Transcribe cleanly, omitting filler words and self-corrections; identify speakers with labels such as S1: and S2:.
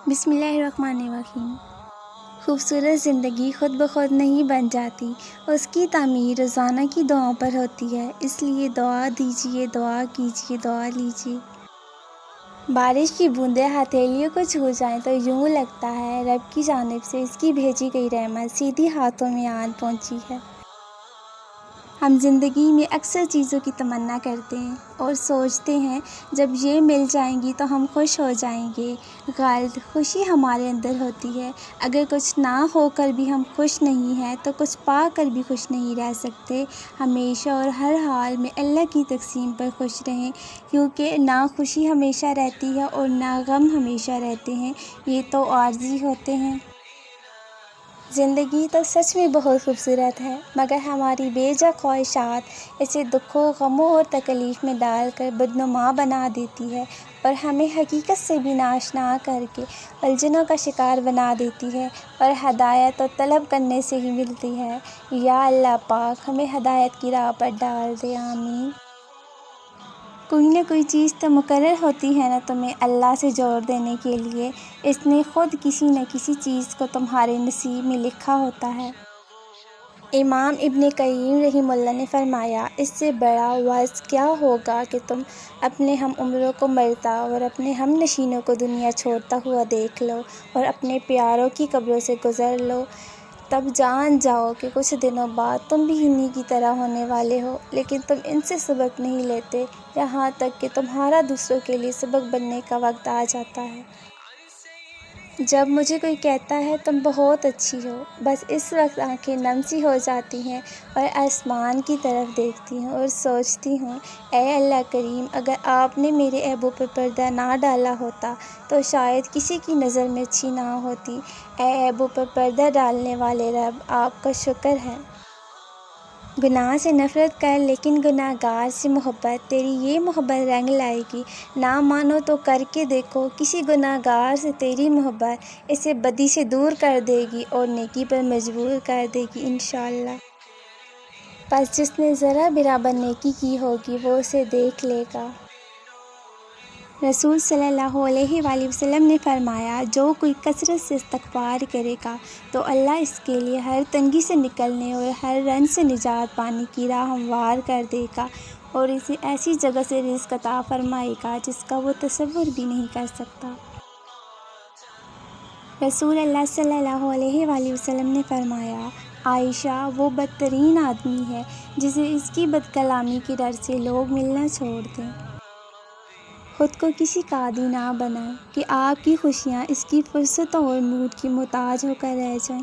S1: بسم اللہ الرحمن الرحیم۔ خوبصورت زندگی خود بخود نہیں بن جاتی، اس کی تعمیر روزانہ کی دعاؤں پر ہوتی ہے، اس لیے دعا دیجیے، دعا کیجیے، دعا لیجیے۔ بارش کی بوندیں ہتھیلیوں کو چھو جائیں تو یوں لگتا ہے رب کی جانب سے اس کی بھیجی گئی رحمت سیدھی ہاتھوں میں آن پہنچی ہے۔ ہم زندگی میں اکثر چیزوں کی تمنا کرتے ہیں اور سوچتے ہیں جب یہ مل جائیں گی تو ہم خوش ہو جائیں گے۔ غلط، خوشی ہمارے اندر ہوتی ہے۔ اگر کچھ نہ ہو کر بھی ہم خوش نہیں ہیں تو کچھ پا کر بھی خوش نہیں رہ سکتے۔ ہمیشہ اور ہر حال میں اللہ کی تقسیم پر خوش رہیں، کیونکہ نہ خوشی ہمیشہ رہتی ہے اور نہ غم ہمیشہ رہتے ہیں، یہ تو عارضی ہوتے ہیں۔ زندگی تو سچ میں بہت خوبصورت ہے، مگر ہماری بے جا خواہشات اسے دکھوں، غموں اور تکلیف میں ڈال کر بدنما بنا دیتی ہے اور ہمیں حقیقت سے بھی ناآشنا کر کے الجھنوں کا شکار بنا دیتی ہے، اور ہدایت تو طلب کرنے سے ہی ملتی ہے۔ یا اللہ پاک ہمیں ہدایت کی راہ پر ڈال دے، آمین۔ کوئی نہ کوئی چیز تو مقرر ہوتی ہے نا تمہیں اللہ سے جوڑ دینے کے لیے، اس نے خود کسی نہ کسی چیز کو تمہارے نصیب میں لکھا ہوتا ہے۔ امام ابن قیم رحمہ اللہ نے فرمایا، اس سے بڑا وعظ کیا ہوگا کہ تم اپنے ہم عمروں کو مرتا اور اپنے ہم نشینوں کو دنیا چھوڑتا ہوا دیکھ لو اور اپنے پیاروں کی قبروں سے گزر لو، تب جان جاؤ کہ کچھ دنوں بعد تم بھی انہی کی طرح ہونے والے ہو، لیکن تم ان سے سبق نہیں لیتے، یہاں تک کہ تمہارا دوسروں کے لیے سبق بننے کا وقت آ جاتا ہے۔ جب مجھے کوئی کہتا ہے تم بہت اچھی ہو، بس اس وقت آنکھیں نم سی ہو جاتی ہیں اور آسمان کی طرف دیکھتی ہوں اور سوچتی ہوں، اے اللہ کریم، اگر آپ نے میرے عیبوں پر پردہ نہ ڈالا ہوتا تو شاید کسی کی نظر میں اچھی نہ ہوتی۔ اے عیبوں پر پردہ ڈالنے والے رب، آپ کا شکر ہے۔ گناہ سے نفرت کر لیکن گناہ گار سے محبت، تیری یہ محبت رنگ لائے گی۔ نہ مانو تو کر کے دیکھو، کسی گناہ گار سے تیری محبت اسے بدی سے دور کر دے گی اور نیکی پر مجبور کر دے گی، انشاءاللہ۔ پس جس نے ذرا برابر نیکی کی ہوگی وہ اسے دیکھ لے گا۔ رسول صلی اللہ علیہ وآلہ وسلم نے فرمایا، جو کوئی کثرت سے استغفار کرے گا تو اللہ اس کے لیے ہر تنگی سے نکلنے اور ہر رنج سے نجات پانے کی راہ ہموار کر دے گا اور اسے ایسی جگہ سے رزق عطا فرمائے گا جس کا وہ تصور بھی نہیں کر سکتا۔ رسول اللہ صلی اللہ علیہ وآلہ وسلم نے فرمایا، عائشہ وہ بدترین آدمی ہے جسے اس کی بد کلامی کے ڈر سے لوگ ملنا چھوڑ دیں۔ خود کو کسی کا عادی نہ بنائیں کہ آپ کی خوشیاں اس کی فرصتوں اور موڈ کی محتاج ہو کر رہ جائیں۔